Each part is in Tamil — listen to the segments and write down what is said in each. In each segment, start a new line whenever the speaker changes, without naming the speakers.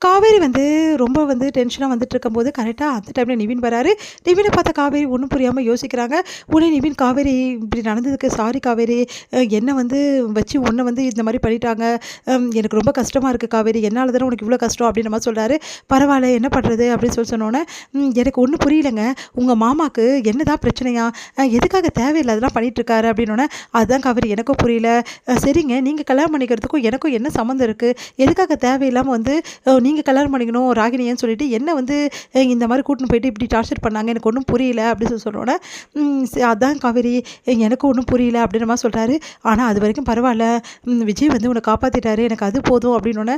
காவேரி வந்து ரொம்ப வந்து டென்ஷனாக வந்துட்டு இருக்கும்போது கரெக்டாக அந்த டைமில் நிவின் வராரு. நிவினை பார்த்த காவேரி ஒன்றும் புரியாமல் யோசிக்கிறாங்க. உடனே நிவின், காவேரி இப்படி நடந்ததுக்கு சாரி காவேரி, என்னை வந்து வச்சு உன்னை வந்து இந்த மாதிரி பண்ணிட்டாங்க, எனக்கு ரொம்ப கஷ்டமாக இருக்குது காவேரி, என்னால் தானே உனக்கு இவ்வளோ கஷ்டம் அப்படின்ற மாதிரி சொல்கிறாரு. பரவாயில்ல, என்ன பண்ணுறது அப்படின்னு சொல்லி சொன்னோன்னே, எனக்கு ஒன்றும் புரியலைங்க, உங்கள் மாமாவுக்கு என்ன தான் பிரச்சனையா, எதுக்காக தேவையில்லாதெல்லாம் பண்ணிகிட்ருக்காரு அப்படின்னோடனே, அதுதான் காவேரி எனக்கும் புரியல. சரிங்க, நீங்கள் கல்யாணம் பண்ணிக்கிறதுக்கும் எனக்கும் என்ன சம்மந்தம் இருக்குது, எதுக்காக தேவையில்லாமல் வந்து நீங்கள் கல்யாணம் பண்ணிக்கணும் ராகினியன்னு சொல்லிட்டு என்ன வந்து இந்த மாதிரி கூட்டின்னு போயிட்டு இப்படி டார்ச்சர் பண்ணாங்க, எனக்கு ஒன்றும் புரியல அப்படின்னு சொல்லி சொன்னோன்னே, அதான் காவேரி எனக்கும் ஒன்றும் புரியல அப்படின்ற மாதிரி சொல்கிறாரு. ஆனால் அது வரைக்கும் பரவாயில்ல, விஜய் வந்து உன்னை காப்பாற்றிட்டாரு, எனக்கு அது போதும் அப்படின்னோடனே,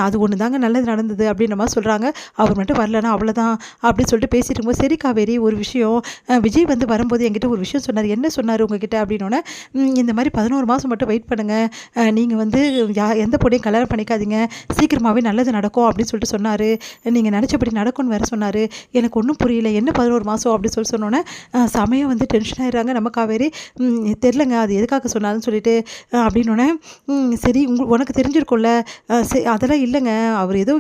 அது ஒன்று தாங்க நல்லது நடந்தது அப்படின்ற மாதிரி சொல்கிறாங்க. அவர் மட்டும் வரலன்னா அவ்வளோதான் அப்படின்னு சொல்லிட்டு பேசிட்டு இருக்கும்போது, சரி காவேரி ஒரு விஷயம், விஜய் வந்து வரும்போது என்கிட்ட ஒரு விஷயம் சொன்னார், என்ன சொன்னார் உங்ககிட்ட அப்படின்னோடனே, இந்த மாதிரி 11 மாதம் மட்டும் வெயிட் பண்ணுங்கள், நீங்கள் வந்து எந்த பொண்ணையும் கல்யாணம் பண்ணிக்காதீங்க, சீக்கிரமாகவே நல்லது நடக்கும் அப்படின்னு சொல்லிட்டு சொன்னார், நீங்கள் நினச்சபடி நடக்கும்னு வேறு சொன்னார். எனக்கு ஒன்றும் புரியல, என்ன 11 மாதம் அப்படின்னு சொல்லி சொன்னோன்னே, செமையாக வந்து டென்ஷன் ஆகிடுறாங்க நம்ம காவேரி. தெரிலங்க அது எதுக்காக சொன்னாருன்னு சொல்லிட்டு அப்படின்னோடனே, சரி உனக்கு தெரிஞ்சிருக்கும்ல, அதெல்லாம் இல்லைங்க, அவர் ஏதோ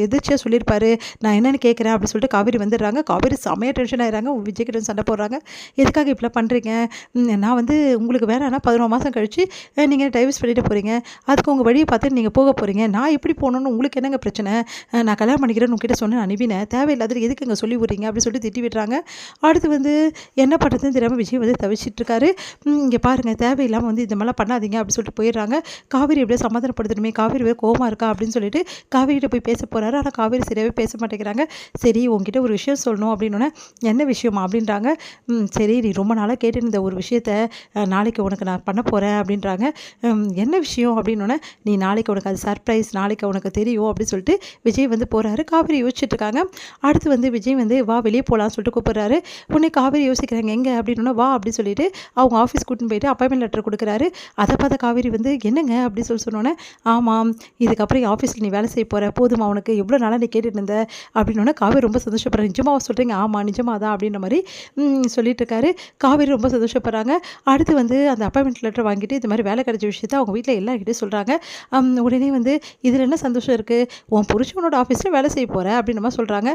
எதிர்ச்சியாக சொல்லியிருப்பாரு, நான் என்னென்னு கேட்குறேன் அப்படின்னு சொல்லிட்டு காவேரி வந்துடுறாங்க. காவேரி செமையாக டென்ஷன் ஆகிடுறாங்க. விஜய்கிட்ட சண்டை போடுறாங்க. எதுக்காக இப்படிலாம் பண்ணுறீங்க, நான் வந்து உங்களுக்கு வேணான்னா 11 மாதம் கழித்து நீங்கள் டைவர்ஸ் பண்ணிட்டு போகிறீங்க, அதுக்கு உங்கள் வழியை பார்த்து நீங்கள் போக போகிறீங்க, நான் எப்படி போகணுன்னு உங்களுக்கு என்னங்க பிரச்சனை, நான் கல்யாணம் பண்ணிக்கிறேன்னு உங்ககிட்ட சொன்னேன் அனுப்பினேன், தேவையில்லாத எதுக்கு இங்கே சொல்லி விட்றீங்க அப்படின்னு சொல்லிட்டு திட்டி விடுறாங்க. அடுத்து வந்து என்ன பண்ணுறதுன்னு தெரியாமல் விஜய் வந்து தவிச்சிட்ருக்காரு. இங்கே பாருங்கள், தேவையில்லாமல் வந்து இந்த மாதிரிலாம் பண்ணாதீங்க அப்படின்னு சொல்லிட்டு போயிடுறாங்க. காவேரி எப்படியோ சமாதானப்படுத்தணுமே, காவேரி வேறு கோவமாக இருக்கா அப்படின்னு சொல்லிட்டு காவேரிகிட்ட போய் பேச போகிறாரு. ஆனால் காவேரி சரியாகவே பேச மாட்டேங்கிறாங்க. சரி உங்ககிட்ட ஒரு விஷயம் சொல்லணும் அப்படின்னோடனே, என்ன விஷயமா அப்படின்றாங்க. சரி நீ ரொம்ப நாளாக கேட்டு இந்த ஒரு விஷயத்த நாளைக்கு உனக்கு நான் பண்ண போகிறேன் அப்படின்றாங்க. என்ன விஷயம் அப்படின்னோடனே, நீ நாளைக்கு உனக்கு அது சர்ப்ரைஸ், நாளைக்கு உனக்கு தெரியும் அப்படின்னு சொல்லிட்டு விஜய் வந்து போகிறாரு. காவேரி யோசிச்சுட்ருக்காங்க. அடுத்து வந்து விஜய் வந்து வா வெளியே போகலான்னு சொல்லிட்டு கூப்பிட்றாரு. உடனே காவேரி யோசிக்கிறாங்க, எங்கே அப்படின்னா வா அப்படின்னு சொல்லிட்டு அவங்க ஆஃபீஸ் கூட்டின்னு போயிட்டு அப்பாயின்மெண்ட் லெட்டர் கொடுக்குறாரு. அதை பார்த்த காவேரி வந்து என்னங்க அப்படின்னு சொல்லி சொன்னோன்னே, ஆமாம் இதுக்கப்புறம் என் ஆஃபீஸில் நீ வேலை செய்ய போகிற, போதுமா உனக்கு எவ்வளோ நாளாக நீ கேட்டுட்டு இருந்த அப்படின்னோடனே காவேரி ரொம்ப சந்தோஷப்படுறேன். நிஜமாக சொல்கிறீங்க, ஆமாம் நிஜமாக தான் அப்படின்ற மாதிரி சொல்லிட்டு இருக்காரு. காவேரி ரொம்ப சந்தோஷப்படுறாங்க. அடுத்து வந்து அந்த அப்பாயின்மெண்ட் லெட்டர் வாங்கிட்டு இந்த மாதிரி வேலை கிடைச்ச விஷயத்தை அவங்க வீட்டில் எல்லாருக்கிட்டையும் சொல்கிறாங்க. உடனே வந்து இதில் என்ன சந்தோஷம் இருக்குது, உன் புருஷனோட ஆஃபீஸில் வேலை செய்ய போகிறேன் அப்படின்ற மாதிரி சொல்கிறாங்க.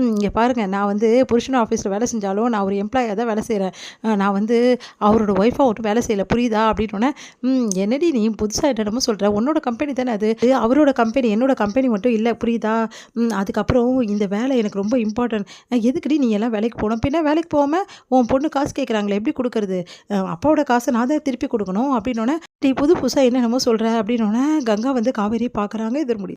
இங்கே பாருங்கள், நான் வந்து புருஷனோட ஆஃபீஸில் வேலை செஞ்சாலும் நான் ஒரு எம்ப்ளாயாக தான் வேலை செய்கிறேன், நான் வந்து அவரோட ஒய்ஃபாக ஒன்றும் வேலை செய்யலை, புரியுதா அப்படின்னோடனே, என்னடி நீ புதுசாக என்னென்னமோ சொல்கிற, உன்னோட கம்பெனி தானே அது, அவரோட கம்பெனி என்னோட கம்பெனி மட்டும் இல்லை, புரியுதா, அதுக்கப்புறம் இந்த வேலை எனக்கு ரொம்ப இம்பார்ட்டன்ட், எதுக்குடி நீ எல்லாம் வேலைக்கு போகணும், பின்ன வேலைக்கு போகாமல் உன் பொண்ணு காசு கேட்குறாங்களே எப்படி கொடுக்குறது, அப்பாவோட காசை நான் தான் திருப்பி கொடுக்கணும் அப்படின்னோடனே, நீ புதுசாக என்னென்னமோ சொல்கிற அப்படின்னோடனே கங்கா வந்து காவேரியை பார்க்குறாங்க. இது முடியும்.